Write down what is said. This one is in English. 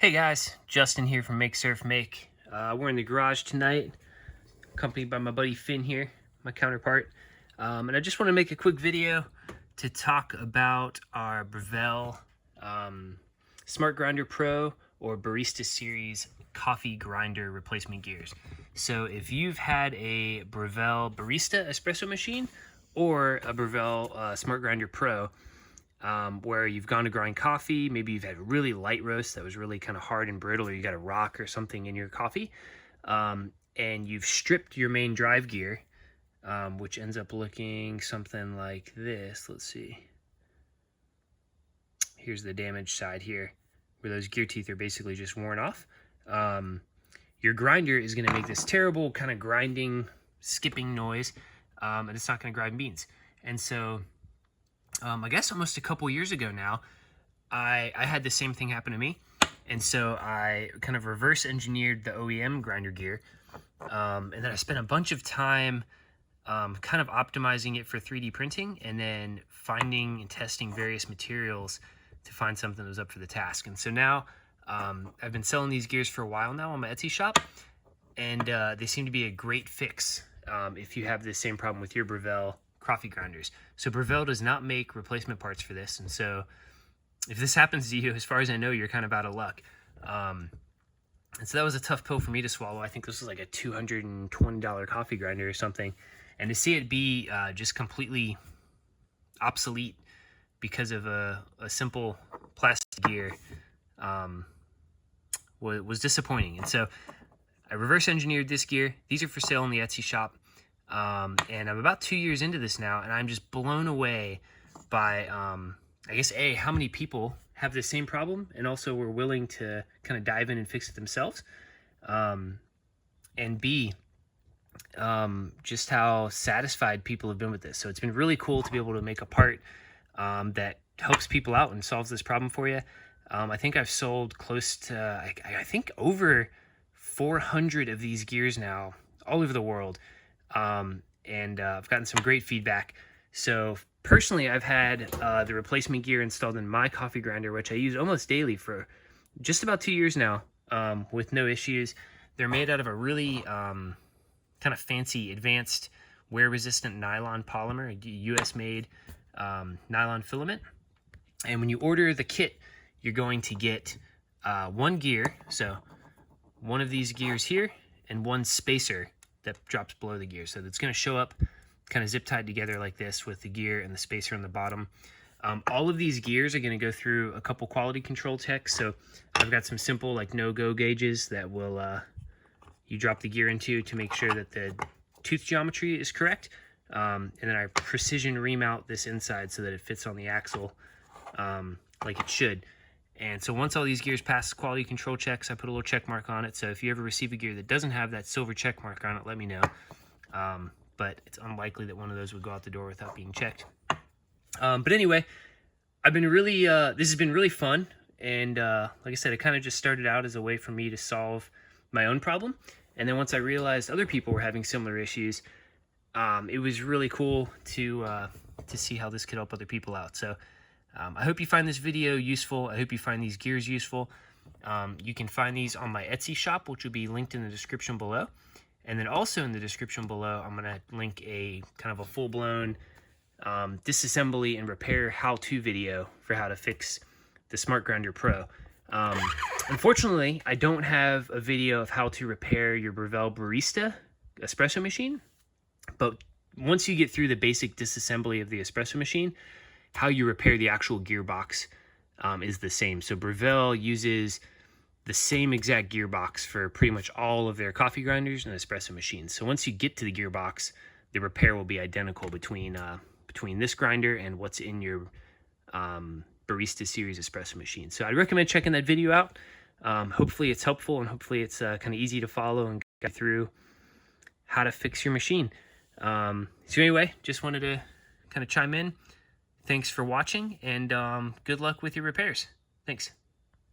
Hey guys, Justin here from Make Surf Make. We're in the garage tonight, accompanied by my buddy Finn here, my counterpart. And I just want to make a quick video to talk about our Breville Smart Grinder Pro or Barista Series coffee grinder replacement gears. So if you've had a Breville Barista espresso machine or a Breville Smart Grinder Pro, where you've gone to grind coffee, maybe you've had a really light roast that was really kind of hard and brittle, or you got a rock or something in your coffee, and you've stripped your main drive gear, which ends up looking something like this. Let's see. Here's the damaged side here, where those gear teeth are basically just worn off. Your grinder is going to make this terrible kind of grinding, skipping noise, and it's not going to grind beans. And so I guess almost a couple years ago now, I had the same thing happen to me. And so I kind of reverse engineered the OEM grinder gear. And then I spent a bunch of time kind of optimizing it for 3D printing and then finding and testing various materials to find something that was up for the task. And so now I've been selling these gears for a while now on my Etsy shop. And they seem to be a great fix if you have the same problem with your Breville coffee grinders. So Breville does not make replacement parts for this, and so if this happens to you, as far as I know, you're kind of out of luck. And so that was a tough pill for me to swallow. I think this was like a $220 coffee grinder or something, and to see it be just completely obsolete because of a simple plastic gear was disappointing. And so I reverse engineered this gear. These are for sale in the Etsy shop. And I'm about 2 years into this now, and I'm just blown away by, I guess, A, how many people have the same problem, and also were willing to kind of dive in and fix it themselves. And B, just how satisfied people have been with this. So it's been really cool to be able to make a part that helps people out and solves this problem for you. I think I've sold close to, I think over 400 of these gears now all over the world. And I've gotten some great feedback. So personally, I've had the replacement gear installed in my coffee grinder, which I use almost daily for just about 2 years now, with no issues. They're made out of a really kind of fancy, advanced, wear-resistant nylon polymer, a US-made nylon filament. And when you order the kit, you're going to get one gear, so one of these gears here, and one spacer that drops below the gear. So it's going to show up kind of zip tied together like this with the gear and the spacer on the bottom. All of these gears are going to go through a couple quality control checks. So I've got some simple like no-go gauges that will you drop the gear into to make sure that the tooth geometry is correct. And then I precision remount this inside so that it fits on the axle like it should. And so once all these gears pass quality control checks, I put a little check mark on it. So if you ever receive a gear that doesn't have that silver check mark on it, let me know. But it's unlikely that one of those would go out the door without being checked. But anyway, I've been really, this has been really fun. And like I said, it kind of just started out as a way for me to solve my own problem. And then once I realized other people were having similar issues, it was really cool to see how this could help other people out. So I hope you find this video useful. I hope you find these gears useful. You can find these on my Etsy shop, which will be linked in the description below. And then also in the description below, I'm going to link a kind of a full-blown disassembly and repair how-to video for how to fix the Smart Grinder Pro. Unfortunately, I don't have a video of how to repair your Breville Barista espresso machine. But once you get through the basic disassembly of the espresso machine, how you repair the actual gearbox is the same. So Breville uses the same exact gearbox for pretty much all of their coffee grinders and espresso machines. So once you get to the gearbox, the repair will be identical between this grinder and what's in your Barista Series espresso machine. So I'd recommend checking that video out. Hopefully it's helpful, and hopefully it's kind of easy to follow and get through how to fix your machine. So anyway, just wanted to kind of chime in. Thanks for watching, and good luck with your repairs. Thanks.